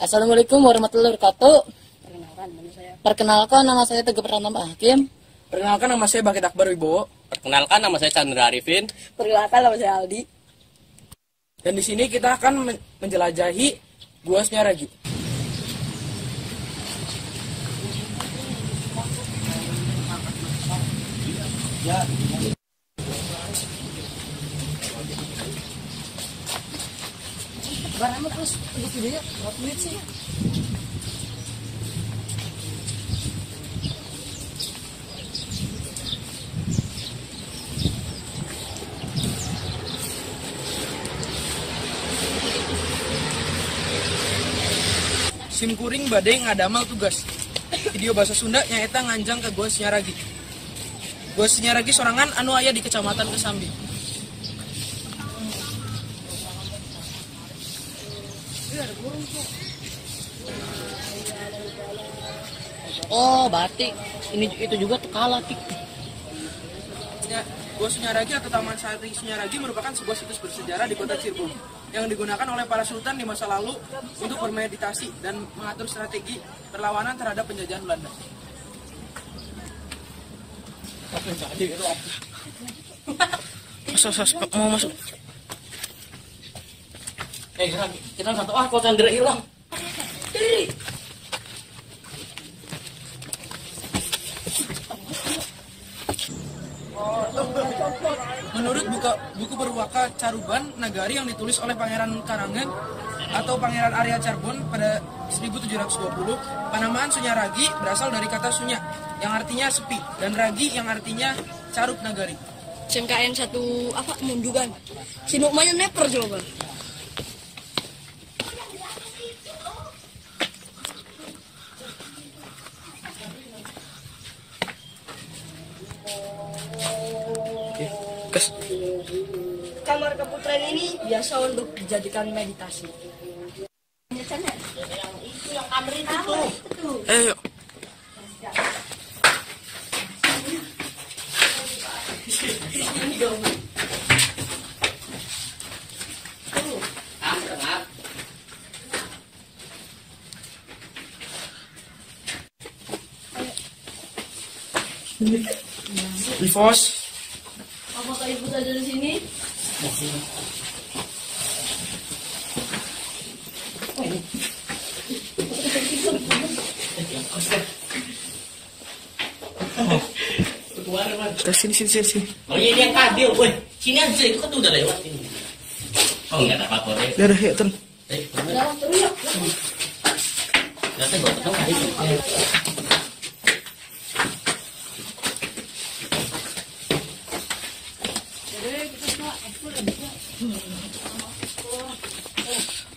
Assalamualaikum warahmatullahi wabarakatuh. Perkenalkan, nama saya. Perkenalkan, nama saya Teguh Pratama Hakim. Perkenalkan, nama saya Bakit Akbar Wibowo. Perkenalkan, nama saya Chandra Arifin. Perkenalkan, nama saya Aldi. Dan di sini kita akan menjelajahi Gua Sunyaragi. Barang terus videonya berapa menit sih? Simkuring bade ngadamal tugas. Video bahasa Sunda nyaeta nganjang ke Gua Sunyaragi. Gua Sunyaragi sorangan anu aya di Kecamatan Kesambi. Oh, batik. Ini itu juga tekala, Tik. Ya, Gua Sunyaragi atau Taman Sari Sunyaragi merupakan sebuah situs bersejarah di kota Cirebon yang digunakan oleh para sultan di masa lalu untuk bermeditasi dan mengatur strategi perlawanan terhadap penjajahan Belanda. Mau masuk. Kita satu kok Chandra hilang. Menurut buku Perwaka Caruban Nagari yang ditulis oleh Pangeran Karangan atau Pangeran Arya Carbon pada 1720, penamaan Sunyaragi berasal dari kata sunya yang artinya sepi dan ragi yang artinya caruk nagari. SMKN 1 apa mundukan. Sinukmanya neper coba. Kes. Kamar keputren ini biasa untuk dijadikan meditasi. Yuk. Bos. Apakah ibu ada di sini? Sini. Oh iya, dia kadil, woi. Sini aja, itu kan udah lewat ini. Oh, enggak ada apa-apa deh. Ya udah, yuk turun. Dalam terus ya. Nanti gua ketemu hari ini.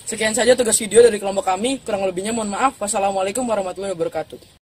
Sekian saja tugas video dari kelompok kami. Kurang lebihnya mohon maaf. Wassalamualaikum warahmatullahi wabarakatuh.